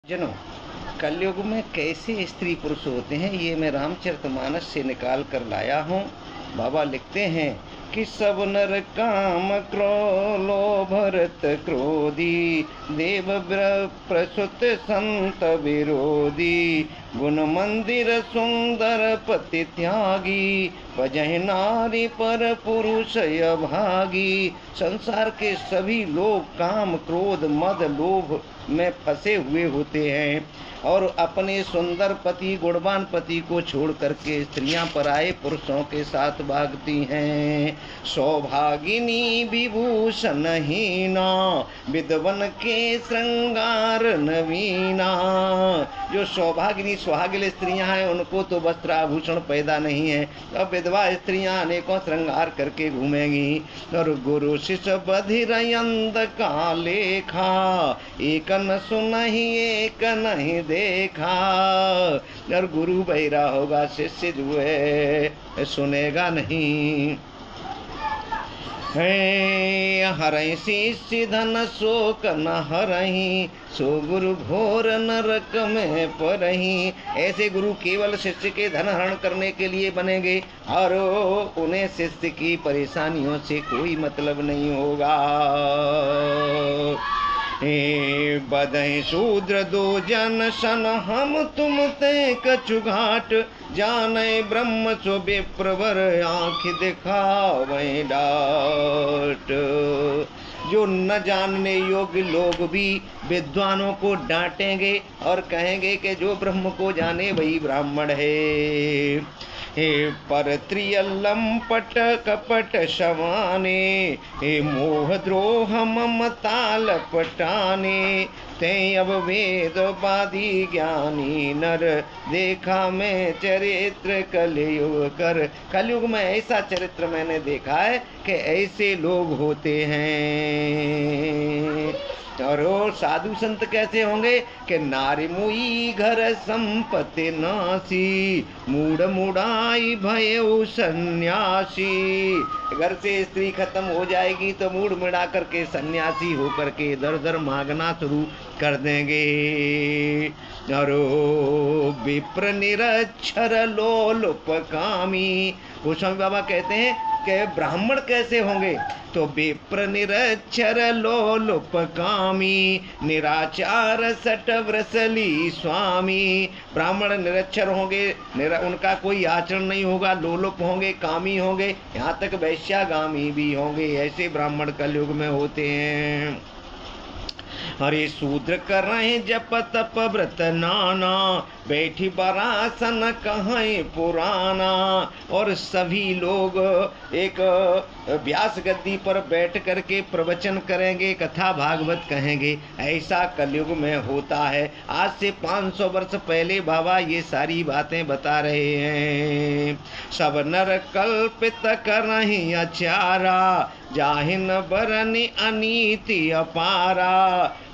जनों, कलयुग में कैसे स्त्री पुरुष होते हैं ये मैं रामचरितमानस से निकाल कर लाया हूँ। बाबा लिखते हैं कि सब नर काम लोभ रत क्रोधी, देव प्रसुत संत विरोधी, गुण मंदिर सुंदर पति त्यागी, भजहि नारी पर पुरुष अभागी। संसार के सभी लोग काम क्रोध मद लोभ में फंसे हुए होते हैं और अपने सुंदर पति गुणवान पति को छोड़ करके स्त्रियां पराये पुरुषों के साथ भागती हैं। सौभागिनी विभूषण हीना, विद्वन के श्रृंगार नवीना। जो सौभागिनी सुहागिन स्त्रियां हैं उनको तो वस्त्राभूषण पैदा नहीं है, अब विधवा स्त्रियां अनेकों श्रृंगार करके घूमेंगी। और गुरु शिष्य बधिर अंध का लेखा, एक न सुनहि एक नहीं देखा। और गुरु बहिरा होगा, शिष्य जो है सुनेगा नहीं। हरहि शिष्य धन शोक न हरहि, सो गुरु घोर नरक में परहि। ऐसे गुरु केवल शिष्य के धन हरण करने के लिए बनेंगे और उन्हें शिष्य की परेशानियों से कोई मतलब नहीं होगा। बधै शूद्र दो जन सन, हम तुम ते कछु घाट, जाने ब्रह्म सो विप्रवर आँख दिखावे डाट। जो न जानने योग्य लोग भी विद्वानों को डांटेंगे और कहेंगे कि जो ब्रह्म को जाने वही ब्राह्मण है। पर त्रियलंपट कपट शवाने, मोह द्रोह ममता लपटाने, ते अब वेद बाधी ज्ञानी नर, देखा मैं चरित्र कलयुग कर। कलयुग में ऐसा चरित्र मैंने देखा है कि ऐसे लोग होते हैं। और साधु संत कैसे होंगे कि नारी मुई घर संपत्ति नासी, मूड मुड़ाई भयउ सन्यासी। घर से स्त्री खत्म हो जाएगी तो मूड मिड़ा करके सन्यासी होकर के दर दर मांगना शुरू कर देंगे। और विप्र निरक्षर लोलुपकामी। गोस्वामी बाबा कहते हैं कि ब्राह्मण कैसे होंगे तो विप्र निरक्षर लोलुपकामी, निराचार सट व्रसली स्वामी। ब्राह्मण निरक्षर होंगे, उनका कोई आचरण नहीं होगा, लोलुप होंगे, कामी होंगे, यहाँ तक वैश्यागामी भी होंगे। ऐसे ब्राह्मण कलयुग में होते हैं। हरे शूद्र कर रहे जप तप व्रत नाना, बैठी बरासन कहीं पुराना। और सभी लोग एक व्यास गद्दी पर बैठ करके प्रवचन करेंगे, कथा भागवत कहेंगे। ऐसा कलयुग में होता है। आज से 500 वर्ष पहले बाबा ये सारी बातें बता रहे हैं। सब नर कल्पित कर रही अचारा, जाहिन बरनी अनीति अपारा।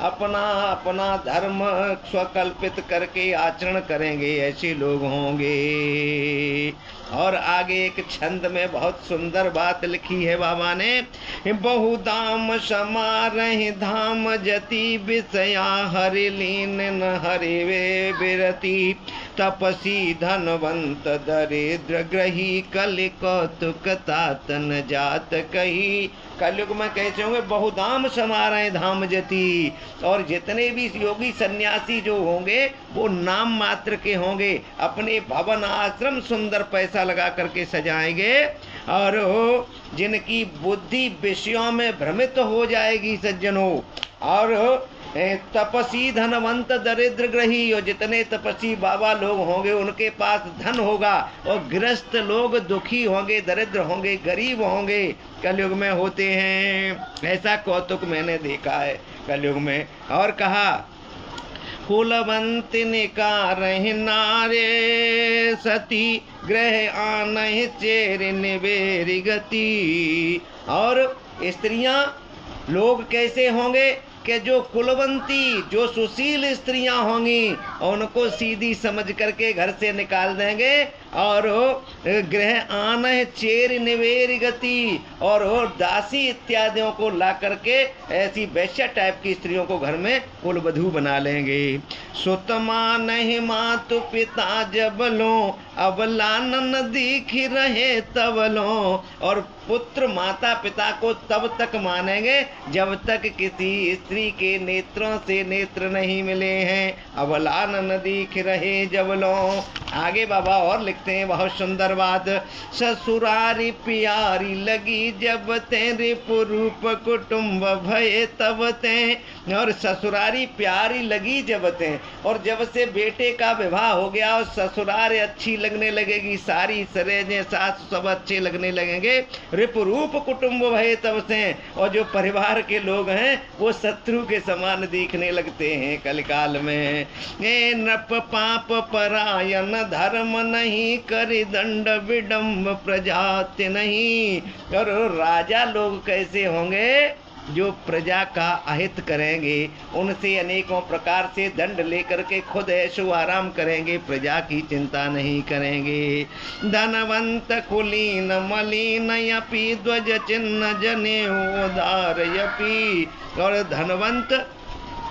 अपना अपना धर्म स्वकल्पित करके आचरण करेंगे, ऐसे लोग होंगे। और आगे एक छंद में बहुत सुंदर बात लिखी है बाबा ने। बहुधाम समारहि धाम जति, विषया हरि लीन न हरि वे बिरति। तपसी धनवंत दरिद्र ग्रही, कलि कौतुक तातन जात कही। कलयुग में कैसे होंगे? बहुधाम समारहे धाम जति। और जितने भी योगी सन्यासी जो होंगे वो नाम मात्र के होंगे। अपने भवन आश्रम सुंदर पैसा लगा करके सजाएंगे और जिनकी बुद्धि विषयों में भ्रमित हो जाएगी सज्जनों। और तपसी धनवंत दरिद्र ग्रही, और जितने तपसी बाबा लोग होंगे उनके पास धन होगा और गृहस्थ लोग दुखी होंगे, दरिद्र होंगे, गरीब होंगे। कलयुग में होते हैं। ऐसा कौतुक मैंने देखा है कलयुग में। और कहा कुलवंत निकारहि नारे, सती ग्रह आनहि चेर निवेरी गति। और स्त्रियां लोग कैसे होंगे कि जो कुलवंती जो सुशील स्त्रियां होंगी उनको सीधी समझ करके घर से निकाल देंगे और ग्रह आन चेर निवेर गति, और दासी इत्यादियों को ला करके ऐसी वैश्या टाइप की स्त्रियों को घर में कुलवधू बना लेंगे। सुतमा नहीं मातु पिता जबलों, अब लानन दीख रहे तबलों, और पुत्र माता पिता को तब तक मानेंगे जब तक किसी स्त्री के नेत्रों से नेत्र नहीं मिले हैं। अब लानन दीख रहे जबलों। आगे बाबा और लिखते हैं बहुत सुंदर बात। ससुरारी प्यारी लगी जब तेरे पुरूप कुटुंब भये तब ते, और ससुरारी प्यारी लगी जब ते, और जब से बेटे का विवाह हो गया और ससुरारी अच्छी लगने लगेगी, सारी सरेजें सास सब अच्छे लगने लगेंगे। रिपुरूप कुटुंब भये तब से, और जो परिवार के लोग हैं वो शत्रु के समान दिखने लगते हैं कलकाल में। ए नृप पाप परायण धर्म नहीं, करि दंड विडम्ब प्रजाति नहीं। और राजा लोग कैसे होंगे? जो प्रजा का अहित करेंगे, उनसे अनेकों प्रकार से दंड लेकर के खुद ऐशो आराम करेंगे, प्रजा की चिंता नहीं करेंगे। धनवंत कुलीन मलिन यपि, ध्वज चिन्ह जनेऊ उदार यपि। और धनवंत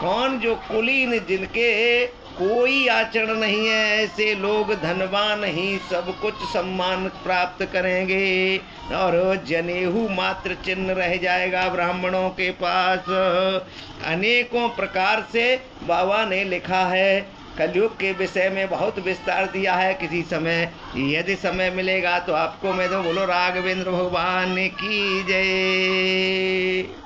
कौन? जो कुलीन, जिनके कोई आचरण नहीं है, ऐसे लोग धनवान ही सब कुछ सम्मान प्राप्त करेंगे। और जनेऊ मात्र चिन्ह रह जाएगा ब्राह्मणों के पास। अनेकों प्रकार से बाबा ने लिखा है, कलयुग के विषय में बहुत विस्तार दिया है। किसी समय यदि समय मिलेगा तो आपको मैं तो बोलो राघवेंद्र भगवान की जय।